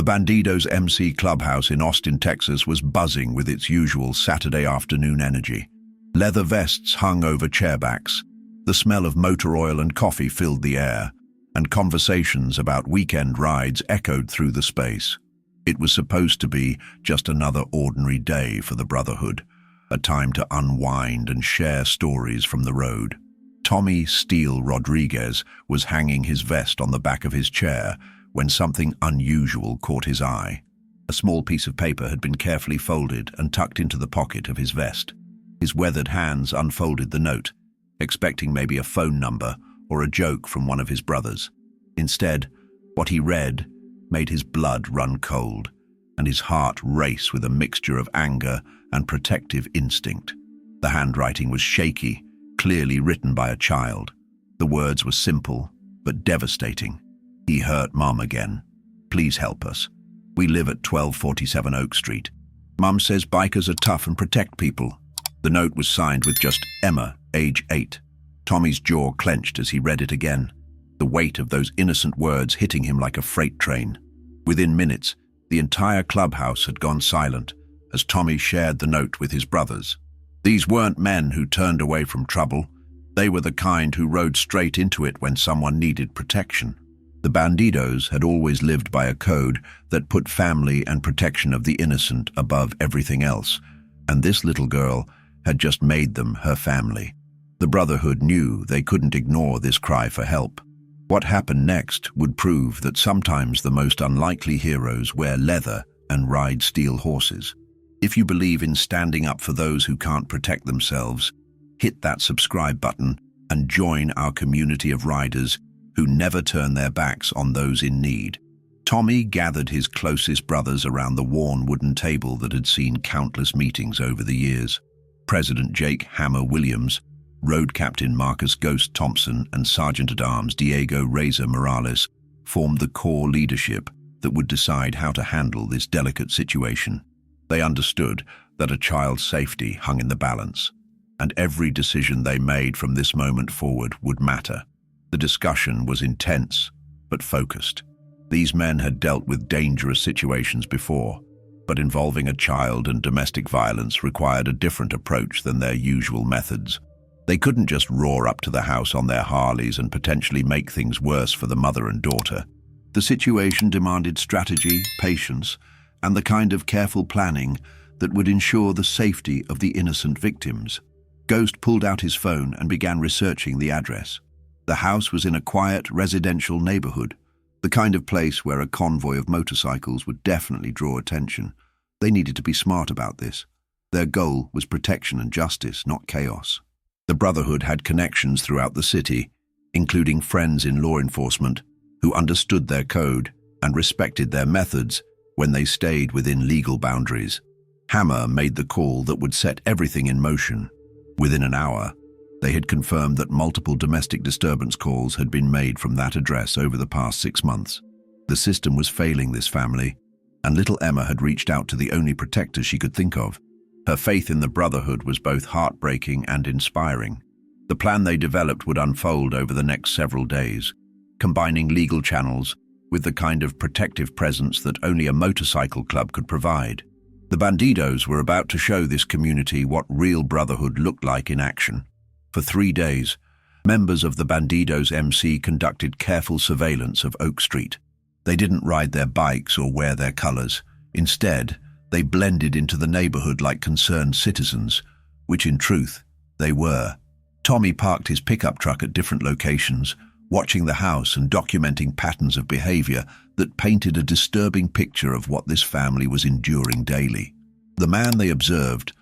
The Bandidos MC clubhouse in Austin, Texas was buzzing with its usual Saturday afternoon energy. Leather vests hung over chairbacks. The smell of motor oil and coffee filled the air, and conversations about weekend rides echoed through the space. It was supposed to be just another ordinary day for the brotherhood, a time to unwind and share stories from the road. Tommy Steele Rodriguez was hanging his vest on the back of his chair when something unusual caught his eye. A small piece of paper had been carefully folded and tucked into the pocket of his vest. His weathered hands unfolded the note, expecting maybe a phone number or a joke from one of his brothers. Instead, what he read made his blood run cold and his heart race with a mixture of anger and protective instinct. The handwriting was shaky, clearly written by a child. The words were simple, but devastating. "He hurt Mom again. Please help us. We live at 1247 Oak Street. Mom says bikers are tough and protect people." The note was signed with just Emma, age 8. Tommy's jaw clenched as he read it again, the weight of those innocent words hitting him like a freight train. Within minutes, the entire clubhouse had gone silent as Tommy shared the note with his brothers. These weren't men who turned away from trouble. They were the kind who rode straight into it when someone needed protection. The Bandidos had always lived by a code that put family and protection of the innocent above everything else, and this little girl had just made them her family. The Brotherhood knew they couldn't ignore this cry for help. What happened next would prove that sometimes the most unlikely heroes wear leather and ride steel horses. If you believe in standing up for those who can't protect themselves, hit that subscribe button and join our community of riders who never turn their backs on those in need. Tommy gathered his closest brothers around the worn wooden table that had seen countless meetings over the years. President Jake Hammer Williams, Road Captain Marcus Ghost Thompson, and Sergeant-at-Arms Diego Razor Morales formed the core leadership that would decide how to handle this delicate situation. They understood that a child's safety hung in the balance, and every decision they made from this moment forward would matter. The discussion was intense, but focused. These men had dealt with dangerous situations before, but involving a child and domestic violence required a different approach than their usual methods. They couldn't just roar up to the house on their Harleys and potentially make things worse for the mother and daughter. The situation demanded strategy, patience, and the kind of careful planning that would ensure the safety of the innocent victims. Ghost pulled out his phone and began researching the address. The house was in a quiet residential neighborhood, the kind of place where a convoy of motorcycles would definitely draw attention. They needed to be smart about this. Their goal was protection and justice, not chaos. The Brotherhood had connections throughout the city, including friends in law enforcement who understood their code and respected their methods when they stayed within legal boundaries. Hammer made the call that would set everything in motion. Within an hour, they had confirmed that multiple domestic disturbance calls had been made from that address over the past 6 months. The system was failing this family, and little Emma had reached out to the only protector she could think of. Her faith in the Brotherhood was both heartbreaking and inspiring. The plan they developed would unfold over the next several days, combining legal channels with the kind of protective presence that only a motorcycle club could provide. The Bandidos were about to show this community what real brotherhood looked like in action. For 3 days, members of the Bandidos MC conducted careful surveillance of Oak Street. They didn't ride their bikes or wear their colors. Instead, they blended into the neighborhood like concerned citizens, which in truth, they were. Tommy parked his pickup truck at different locations, watching the house and documenting patterns of behavior that painted a disturbing picture of what this family was enduring daily. The man they observed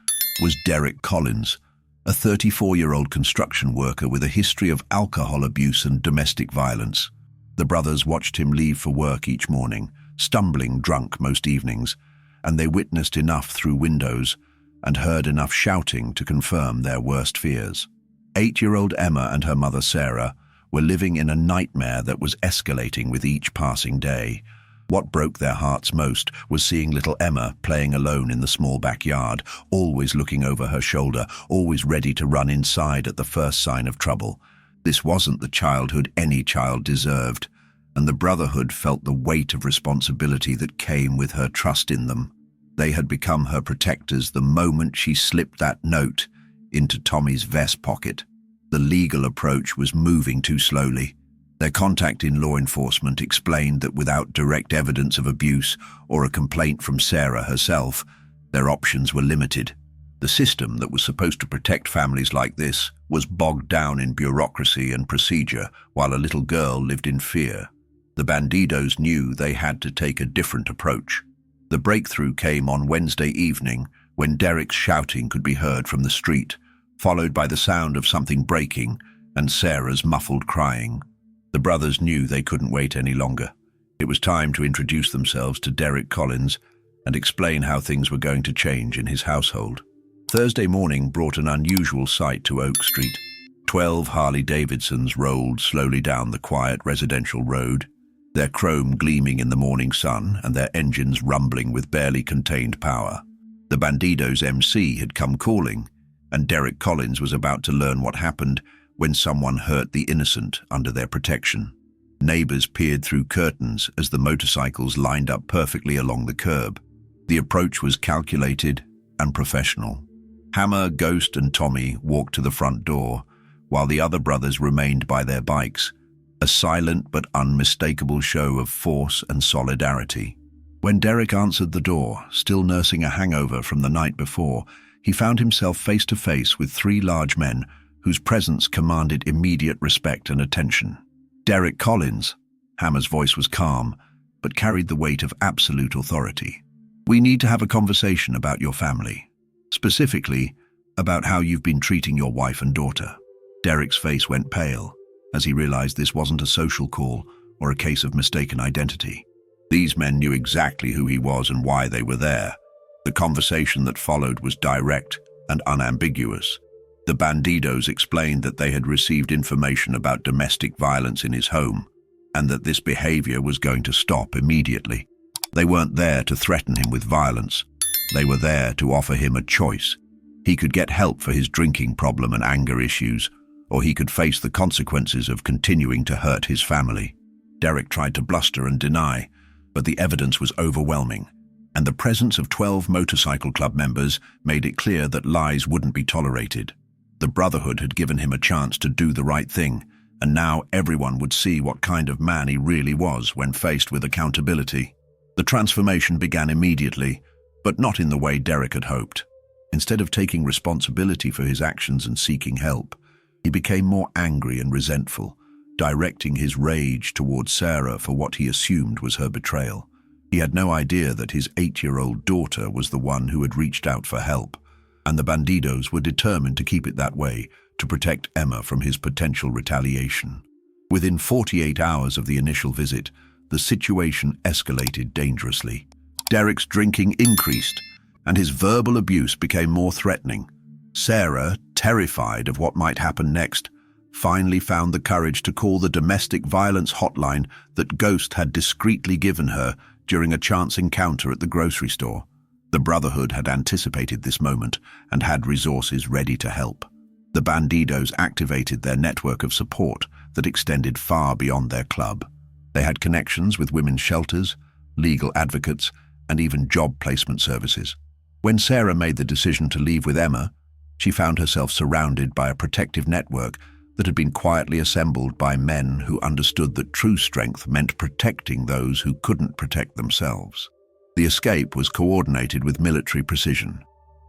was Derek Collins, a 34-year-old construction worker with a history of alcohol abuse and domestic violence. The brothers watched him leave for work each morning, stumbling drunk most evenings, and they witnessed enough through windows and heard enough shouting to confirm their worst fears. 8-year-old Emma and her mother Sarah were living in a nightmare that was escalating with each passing day. What broke their hearts most was seeing little Emma playing alone in the small backyard, always looking over her shoulder, always ready to run inside at the first sign of trouble. This wasn't the childhood any child deserved, and the brotherhood felt the weight of responsibility that came with her trust in them. They had become her protectors the moment she slipped that note into Tommy's vest pocket. The legal approach was moving too slowly. Their contact in law enforcement explained that without direct evidence of abuse or a complaint from Sarah herself, their options were limited. The system that was supposed to protect families like this was bogged down in bureaucracy and procedure while a little girl lived in fear. The Bandidos knew they had to take a different approach. The breakthrough came on Wednesday evening when Derek's shouting could be heard from the street, followed by the sound of something breaking and Sarah's muffled crying. The brothers knew they couldn't wait any longer. It was time to introduce themselves to Derek Collins and explain how things were going to change in his household. Thursday morning brought an unusual sight to Oak Street. 12 Harley-Davidsons rolled slowly down the quiet residential road, their chrome gleaming in the morning sun and their engines rumbling with barely contained power. The Bandidos MC had come calling, and Derek Collins was about to learn what happened when someone hurt the innocent under their protection. Neighbors peered through curtains as the motorcycles lined up perfectly along the curb. The approach was calculated and professional. Hammer, Ghost, and Tommy walked to the front door, while the other brothers remained by their bikes, a silent but unmistakable show of force and solidarity. When Derek answered the door, still nursing a hangover from the night before, he found himself face to face with 3 large men whose presence commanded immediate respect and attention. Derek Collins. Hammer's voice was calm, but carried the weight of absolute authority. "We need to have a conversation about your family. Specifically, about how you've been treating your wife and daughter." Derek's face went pale as he realized this wasn't a social call or a case of mistaken identity. These men knew exactly who he was and why they were there. The conversation that followed was direct and unambiguous. The Bandidos explained that they had received information about domestic violence in his home and that this behavior was going to stop immediately. They weren't there to threaten him with violence. They were there to offer him a choice. He could get help for his drinking problem and anger issues, or he could face the consequences of continuing to hurt his family. Derek tried to bluster and deny, but the evidence was overwhelming, and the presence of 12 motorcycle club members made it clear that lies wouldn't be tolerated. The brotherhood had given him a chance to do the right thing, and now everyone would see what kind of man he really was when faced with accountability. The transformation began immediately, but not in the way Derek had hoped. Instead of taking responsibility for his actions and seeking help, he became more angry and resentful, directing his rage towards Sarah for what he assumed was her betrayal. He had no idea that his 8-year-old daughter was the one who had reached out for help, and the Bandidos were determined to keep it that way to protect Emma from his potential retaliation. Within 48 hours of the initial visit, the situation escalated dangerously. Derek's drinking increased, and his verbal abuse became more threatening. Sarah, terrified of what might happen next, finally found the courage to call the domestic violence hotline that Ghost had discreetly given her during a chance encounter at the grocery store. The Brotherhood had anticipated this moment and had resources ready to help. The Bandidos activated their network of support that extended far beyond their club. They had connections with women's shelters, legal advocates, and even job placement services. When Sarah made the decision to leave with Emma, she found herself surrounded by a protective network that had been quietly assembled by men who understood that true strength meant protecting those who couldn't protect themselves. The escape was coordinated with military precision.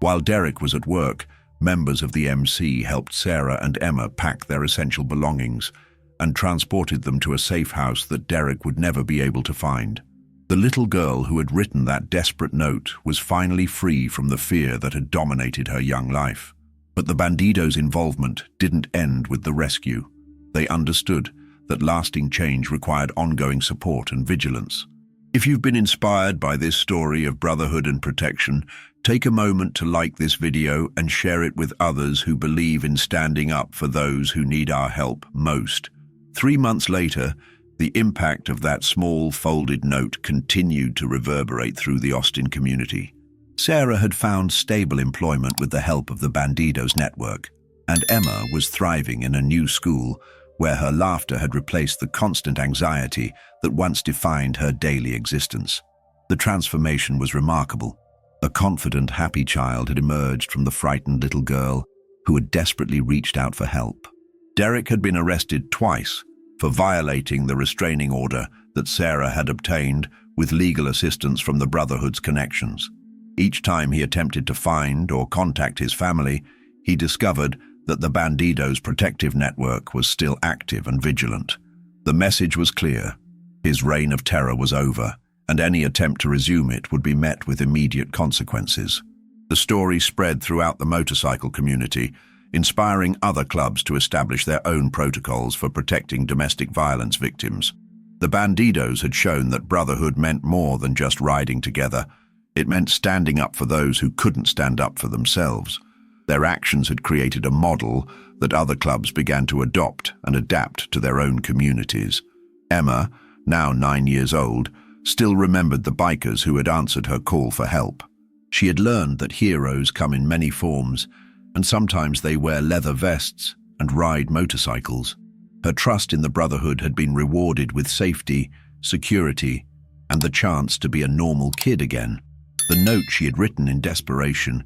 While Derek was at work, members of the MC helped Sarah and Emma pack their essential belongings and transported them to a safe house that Derek would never be able to find. The little girl who had written that desperate note was finally free from the fear that had dominated her young life. But the Bandidos' involvement didn't end with the rescue. They understood that lasting change required ongoing support and vigilance. If you've been inspired by this story of brotherhood and protection, take a moment to like this video and share it with others who believe in standing up for those who need our help most. 3 months later, the impact of that small folded note continued to reverberate through the Austin community. Sarah had found stable employment with the help of the Bandidos network, and Emma was thriving in a new school where her laughter had replaced the constant anxiety that once defined her daily existence. The transformation was remarkable. A confident, happy child had emerged from the frightened little girl who had desperately reached out for help. Derek had been arrested twice for violating the restraining order that Sarah had obtained with legal assistance from the Brotherhood's connections. Each time he attempted to find or contact his family, he discovered that the Bandidos' protective network was still active and vigilant. The message was clear. His reign of terror was over, and any attempt to resume it would be met with immediate consequences. The story spread throughout the motorcycle community, inspiring other clubs to establish their own protocols for protecting domestic violence victims. The Bandidos had shown that brotherhood meant more than just riding together. It meant standing up for those who couldn't stand up for themselves. Their actions had created a model that other clubs began to adopt and adapt to their own communities. Emma, now 9 years old, still remembered the bikers who had answered her call for help. She had learned that heroes come in many forms, and sometimes they wear leather vests and ride motorcycles. Her trust in the Brotherhood had been rewarded with safety, security, and the chance to be a normal kid again. The note she had written in desperation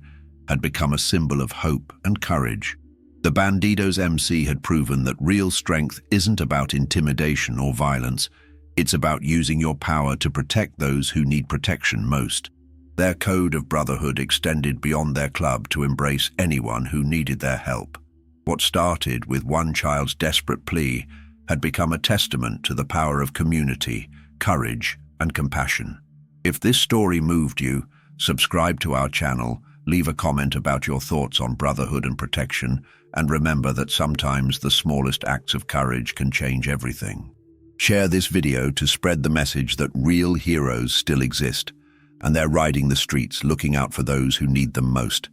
had become a symbol of hope and courage. The Bandidos MC had proven that real strength isn't about intimidation or violence. It's about using your power to protect those who need protection most. Their code of brotherhood extended beyond their club to embrace anyone who needed their help. What started with one child's desperate plea had become a testament to the power of community, courage, and compassion. If this story moved you, subscribe to our channel, leave a comment about your thoughts on brotherhood and protection, and remember that sometimes the smallest acts of courage can change everything. Share this video to spread the message that real heroes still exist, and they're riding the streets looking out for those who need them most.